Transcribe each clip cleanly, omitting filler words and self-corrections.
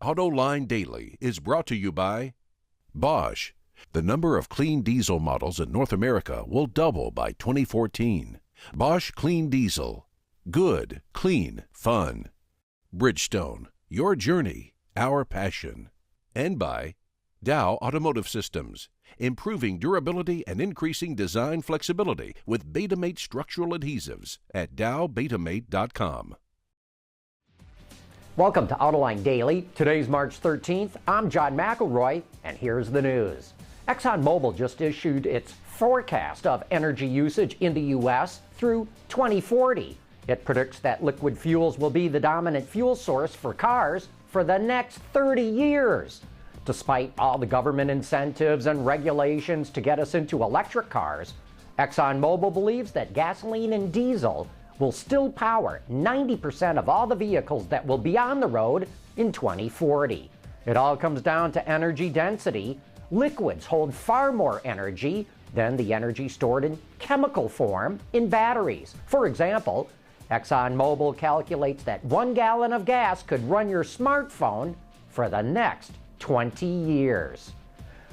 Autoline Daily is brought to you by Bosch. The number of clean diesel models in North America will double by 2014. Bosch Clean Diesel. Good, clean, fun. Bridgestone. Your journey, our passion. And by Dow Automotive Systems. Improving durability and increasing design flexibility with Betamate structural adhesives at dowbetamate.com. Welcome to Autoline Daily. Today's March 13th. I'm John McElroy, and here's the news. ExxonMobil just issued its forecast of energy usage in the U.S. through 2040. It predicts that liquid fuels will be the dominant fuel source for cars for the next 30 years. Despite all the government incentives and regulations to get us into electric cars, ExxonMobil believes that gasoline and diesel will still power 90% of all the vehicles that will be on the road in 2040. It all comes down to energy density. Liquids hold far more energy than the energy stored in chemical form in batteries. For example, ExxonMobil calculates that 1 gallon of gas could run your smartphone for the next 20 years.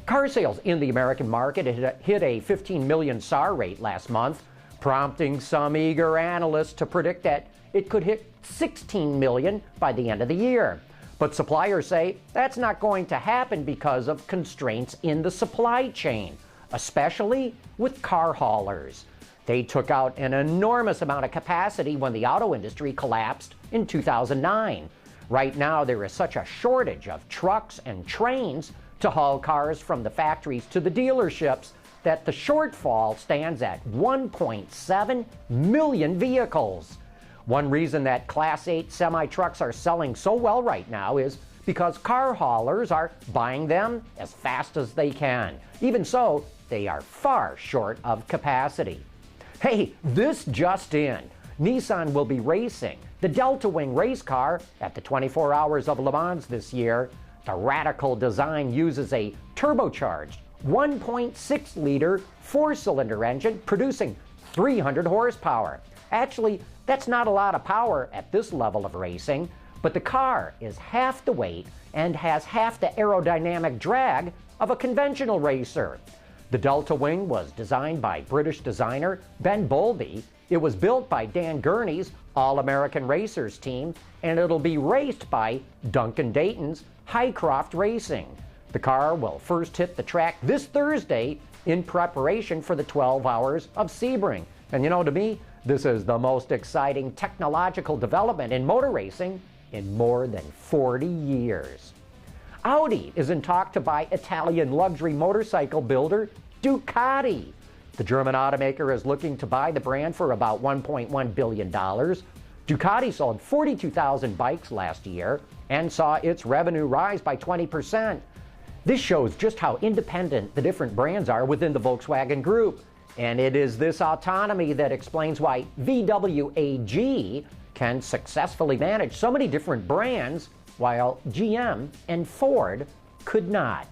Car sales in the American market hit a 15 million SAAR rate last month, prompting some eager analysts to predict that it could hit 16 million by the end of the year. But suppliers say that's not going to happen because of constraints in the supply chain, especially with car haulers. They took out an enormous amount of capacity when the auto industry collapsed in 2009. Right now, there is such a shortage of trucks and trains to haul cars from the factories to the dealerships that the shortfall stands at 1.7 million vehicles. One reason that Class 8 semi-trucks are selling so well right now is because car haulers are buying them as fast as they can. Even so, they are far short of capacity. Hey, this just in. Nissan will be racing the DeltaWing race car at the 24 Hours of Le Mans this year. The radical design uses a turbocharged 1.6-liter four-cylinder engine producing 300 horsepower. Actually, that's not a lot of power at this level of racing, but the car is half the weight and has half the aerodynamic drag of a conventional racer. The DeltaWing was designed by British designer Ben Bowlby. It was built by Dan Gurney's All-American Racers team, and it'll be raced by Duncan Dayton's Highcroft Racing. The car will first hit the track this Thursday in preparation for the 12 Hours of Sebring. And you know, to me, this is the most exciting technological development in motor racing in more than 40 years. Audi is in talk to buy Italian luxury motorcycle builder Ducati. The German automaker is looking to buy the brand for about $1.1 billion. Ducati sold 42,000 bikes last year and saw its revenue rise by 20%. This shows just how independent the different brands are within the Volkswagen Group. And it is this autonomy that explains why VW AG can successfully manage so many different brands while GM and Ford could not.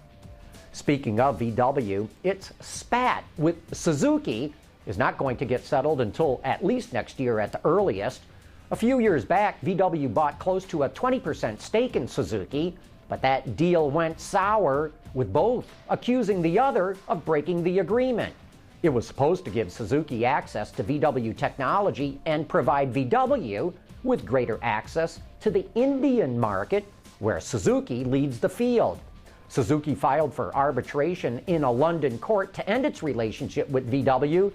Speaking of VW, its spat with Suzuki is not going to get settled until at least next year at the earliest. A few years back, VW bought close to a 20% stake in Suzuki, but that deal went sour, with both accusing the other of breaking the agreement. It was supposed to give Suzuki access to VW technology and provide VW with greater access to the Indian market, where Suzuki leads the field. Suzuki filed for arbitration in a London court to end its relationship with VW,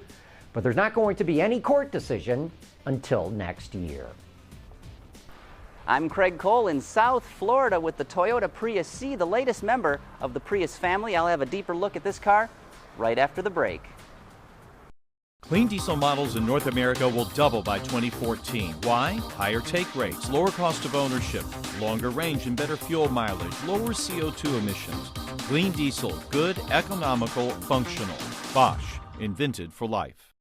but there's not going to be any court decision until next year. I'm Craig Cole in South Florida with the Toyota Prius C, the latest member of the Prius family. I'll have a deeper look at this car right after the break. Clean diesel models in North America will double by 2014. Why? Higher take rates, lower cost of ownership, longer range and better fuel mileage, lower CO2 emissions. Clean diesel, good, economical, functional. Bosch, invented for life.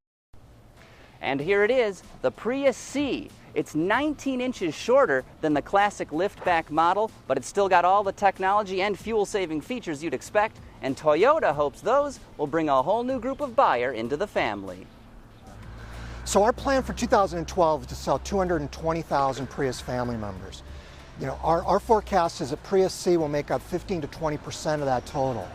And here it is, the Prius C. It's 19 inches shorter than the classic liftback model, but it's still got all the technology and fuel-saving features you'd expect, and Toyota hopes those will bring a whole new group of buyer into the family. So our plan for 2012 is to sell 220,000 Prius family members. Our forecast is that Prius C will make up 15 to 20% of that total.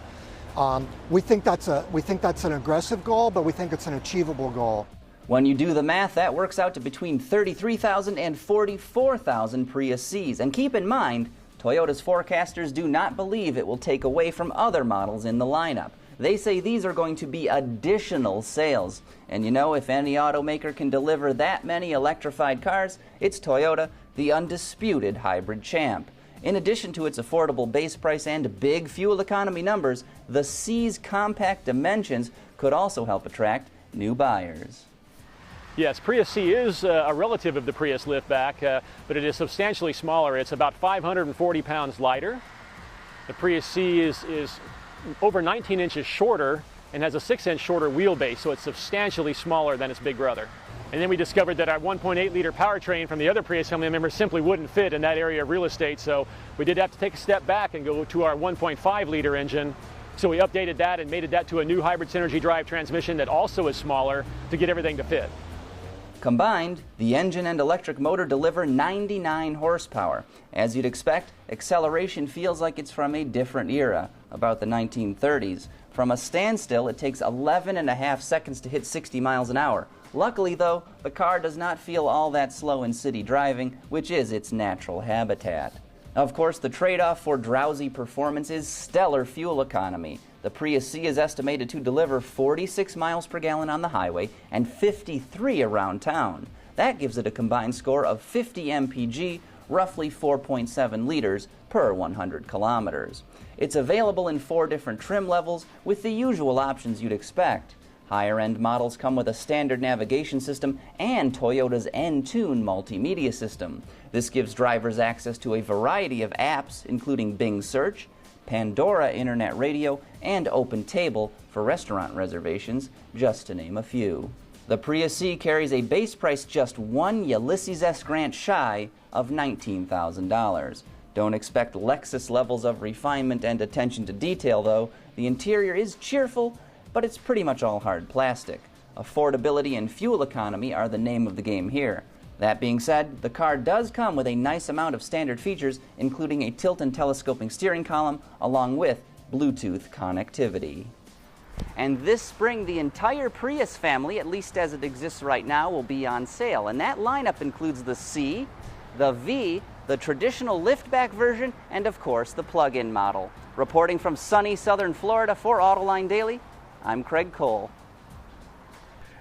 We think that's an aggressive goal, but we think it's an achievable goal. When you do the math, that works out to between 33,000 and 44,000 Prius Cs. And keep in mind, Toyota's forecasters do not believe it will take away from other models in the lineup. They say these are going to be additional sales. And if any automaker can deliver that many electrified cars, it's Toyota, the undisputed hybrid champ. In addition to its affordable base price and big fuel economy numbers, the C's compact dimensions could also help attract new buyers. Yes, Prius C is a relative of the Prius liftback, but it is substantially smaller. It's about 540 pounds lighter. The Prius C is over 19 inches shorter and has a 6-inch shorter wheelbase, so it's substantially smaller than its big brother. And then we discovered that our 1.8-liter powertrain from the other Prius family members simply wouldn't fit in that area of real estate, so we did have to take a step back and go to our 1.5-liter engine. So we updated that and mated that to a new hybrid synergy drive transmission that also is smaller to get everything to fit. Combined, the engine and electric motor deliver 99 horsepower. As you'd expect, acceleration feels like it's from a different era, about the 1930s. From a standstill, it takes 11.5 seconds to hit 60 miles an hour. Luckily, though, the car does not feel all that slow in city driving, which is its natural habitat. Of course, the trade-off for drowsy performance is stellar fuel economy. The Prius C is estimated to deliver 46 miles per gallon on the highway and 53 around town. That gives it a combined score of 50 mpg, roughly 4.7 liters per 100 kilometers. It's available in 4 different trim levels with the usual options you'd expect. Higher-end models come with a standard navigation system and Toyota's N-Tune multimedia system. This gives drivers access to a variety of apps, including Bing Search, Pandora Internet Radio, and OpenTable for restaurant reservations, just to name a few. The Prius C carries a base price just one Ulysses S. Grant shy of $19,000. Don't expect Lexus levels of refinement and attention to detail, though. The interior is cheerful, but it's pretty much all hard plastic. Affordability and fuel economy are the name of the game here. That being said, the car does come with a nice amount of standard features, including a tilt and telescoping steering column, along with Bluetooth connectivity. And this spring, the entire Prius family, at least as it exists right now, will be on sale. And that lineup includes the C, the V, the traditional liftback version, and of course, the plug-in model. Reporting from sunny southern Florida for Autoline Daily, I'm Craig Cole.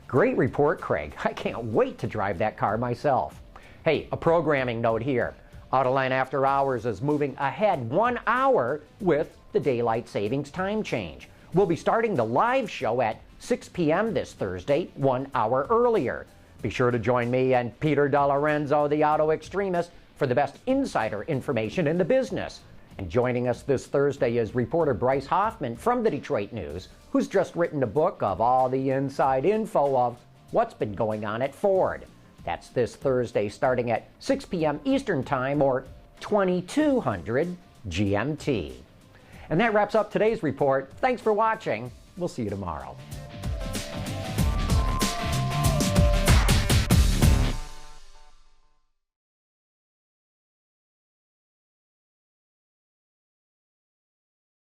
Great report, Craig. I can't wait to drive that car myself. Hey, a programming note here. Autoline After Hours is moving ahead 1 hour with the daylight savings time change. We'll be starting the live show at 6 p.m. this Thursday, 1 hour earlier. Be sure to join me and Peter DeLorenzo, the auto extremist, for the best insider information in the business. And joining us this Thursday is reporter Bryce Hoffman from the Detroit News, who's just written a book of all the inside info of what's been going on at Ford. That's this Thursday starting at 6 p.m. Eastern Time or 2200 GMT. And that wraps up today's report. Thanks for watching. We'll see you tomorrow.